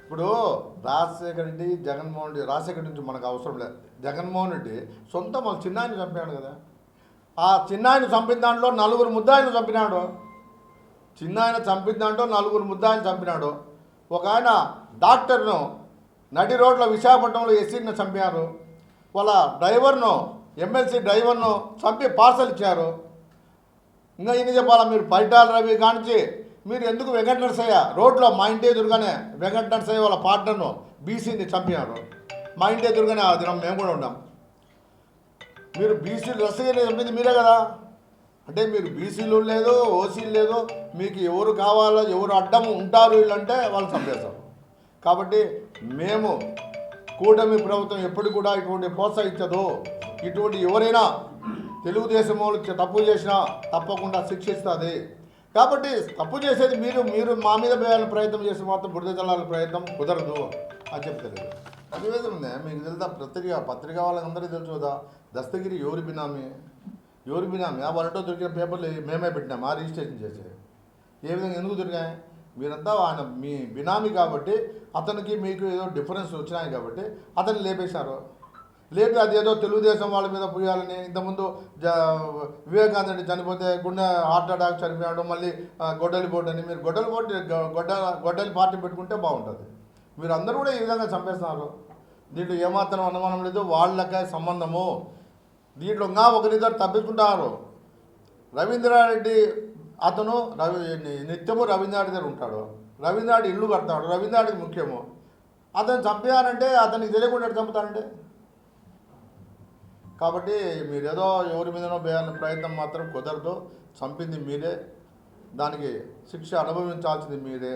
ఇప్పుడు రాజశేఖర రెడ్డి జగన్మోహన్ రెడ్డి రాజశేఖర రెడ్డి నుంచి మనకు అవసరం లేదు. జగన్మోహన్ రెడ్డి సొంత మన చిన్నాయని చంపాడు కదా. ఆ చిన్నాయని చంపిన దాంట్లో 4 ముద్దాయిలు చంపినాడు. చిన్నాయన చంపిన దాంట్లో 4 ముద్దాయిలు చంపినాడు. ఒక ఆయన డాక్టర్ను నడి రోడ్ల విశాఖపట్నంలో ఎస్సీని చంపారు. వాళ్ళ డ్రైవర్ను ఎమ్మెల్సీ డ్రైవర్ను చంపి పార్సల్ ఇచ్చారు. ఇంకా ఇన్ని చెప్పాలా? మీరు పరిటాల రవి కానించి మీరు ఎందుకు వెంకట నరసయ్య రోడ్లో మా ఇంటి ఎదురుగానే వెంకట నరసయ్య వాళ్ళ పార్ట్నర్ను బీసీని చంపినారు. మా ఇంటి ఎదురుగానే ఆ దినం మేము కూడా ఉన్నాం. మీరు బీసీలు రసయ్యని చంపింది మీరే కదా. అంటే మీరు బీసీలు లేదు, ఓసీలు లేదు, మీకు ఎవరు కావాలో ఎవరు అడ్డం ఉంటారు వీళ్ళంటే వాళ్ళు చంపేస్తారు. కాబట్టి మేము కూటమి ప్రభుత్వం ఎప్పుడు కూడా ఇటువంటి ప్రోత్సహించదు. ఇటువంటి ఎవరైనా తెలుగుదేశం వాళ్ళు తప్పు చేసినా తప్పకుండా శిక్షిస్తుంది. కాబట్టి తప్పు చేసేది మీరు మా మీద వేయాలని ప్రయత్నం చేసి మాత్రం బురద చల్లాలని ప్రయత్నం కుదరదు అని చెప్తలేదు. నివేదన ఉంది మీకు తెలుసా? పత్రిక వాళ్ళందరికీ తెలుసు కదా. దస్తగిరి ఎవరి బినామీ ఆ వాళ్ళతో దొరికిన పేపర్లు మేమే పెట్టినాం ఆ రిజిస్ట్రేషన్ చేసి. ఏ విధంగా ఎందుకు దొరికాయి? మీరంతా ఆయన మీ బినామీ కాబట్టి అతనికి మీకు ఏదో డిఫరెన్స్ వచ్చినాయి కాబట్టి అతన్ని లేపేశారు. లేపి అదేదో తెలుగుదేశం వాళ్ళ మీద పోయాలని. ఇంతకుముందు వివేకానంద రెడ్డి చనిపోతే గుండె హార్ట్ అటాక్ చనిపోయాడు. మళ్ళీ గొడ్డలి బోర్డు అని మీరు గొడ్డలి పార్టీ పెట్టుకుంటే బాగుంటుంది. మీరు అందరూ కూడా ఈ విధంగా చంపేస్తున్నారు. దీంట్లో ఏమాత్రం అనుమానం లేదు. వాళ్ళకే సంబంధము. దీంట్లో ఇంకా ఒకరిద్దరు తప్పించుకుంటారు. రవీంద్రారెడ్డి అతను నిత్యము రవీంద్రారెడ్డి దగ్గర ఉంటాడు. రవీంద్రారెడ్డి ఇల్లు కడతాడు. రవీంద్రారెడ్డికి ముఖ్యము. అతను చంపేయాలంటే అతనికి తెలియకుండా చంపుతానంటే. కాబట్టి మీరేదో ఎవరి మీదనో వేయాలని ప్రయత్నం మాత్రం కుదరదు. చంపింది మీరే, దానికి శిక్ష అనుభవించాల్సింది మీరే.